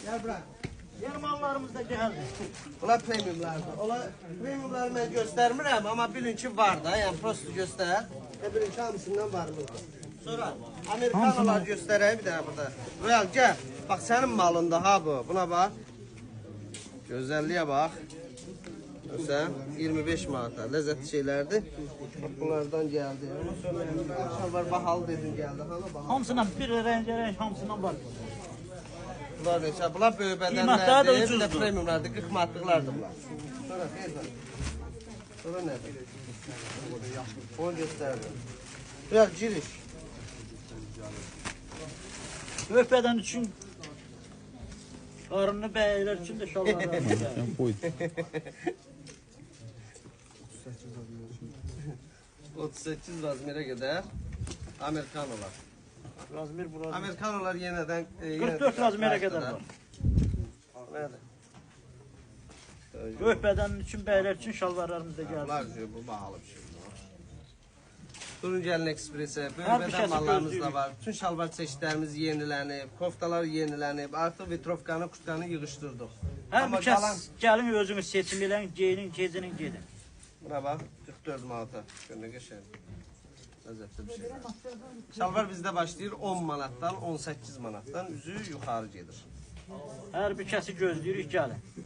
Gel bırak. Yeni mallarımız da geldi. Bunlar premiumlardır. Ola premiumları ben göstermirəm, amma bilin ki var da, yəni prosto göstər. Bilin ki hamısından var burada. Sonra Amerikanolar göstərək bir dənə burada. Royal gel. Bak senin malında ha bu. Buna bak. Gözəlliyə bax. Görsən 25 manata ləzzətli şeylərdir. Bax bunlardan gəldi. Ondan sonra akşam var bahalı dedim gəldi. Hana bahalı. Hamısından bir renk hamısından var. Bunlar neçə? Bunlar böyük Qiymətləri də bədənlərdir. Bir də ucuzdur. premiumlardır, 40 manatlıqlardır bunlar. Sonra xeyr. Sonra nədir? Onu göstərdim. Biraz giriş. Böyük beden için karnını beyler için de şalvarlar. Buydu. 38 razmerə qədər Amerikanolar. Razmir burası. Amerikanolar yenədən 44 razmerə kadar var. Nədir? Böyük beden için beyler için şalvarlarımız da geldi. Bunlar bu bahalı bir şey. Durun gəlin ekspresə, böyük Hər bir bədən kəsi mallarımız da gözləyirik. var. Bütün şalvar çeşidlərimiz yenilənib, koftalar yenilənib. Artıq vitrovkanı, kurtkanı yığışdırdıq. Her Amma bir kes qalan- gelin özünüz seçim edin, giyinin, gezinin, gidin. Buna bax, 44 manata. Gör nə qəşəng. Ləzzətli bir şey. Şalvar bizdə başlayır 10 manatdan 18 manatdan üzü yuxarı gedir. Her bir kesi gözləyirik, gelin.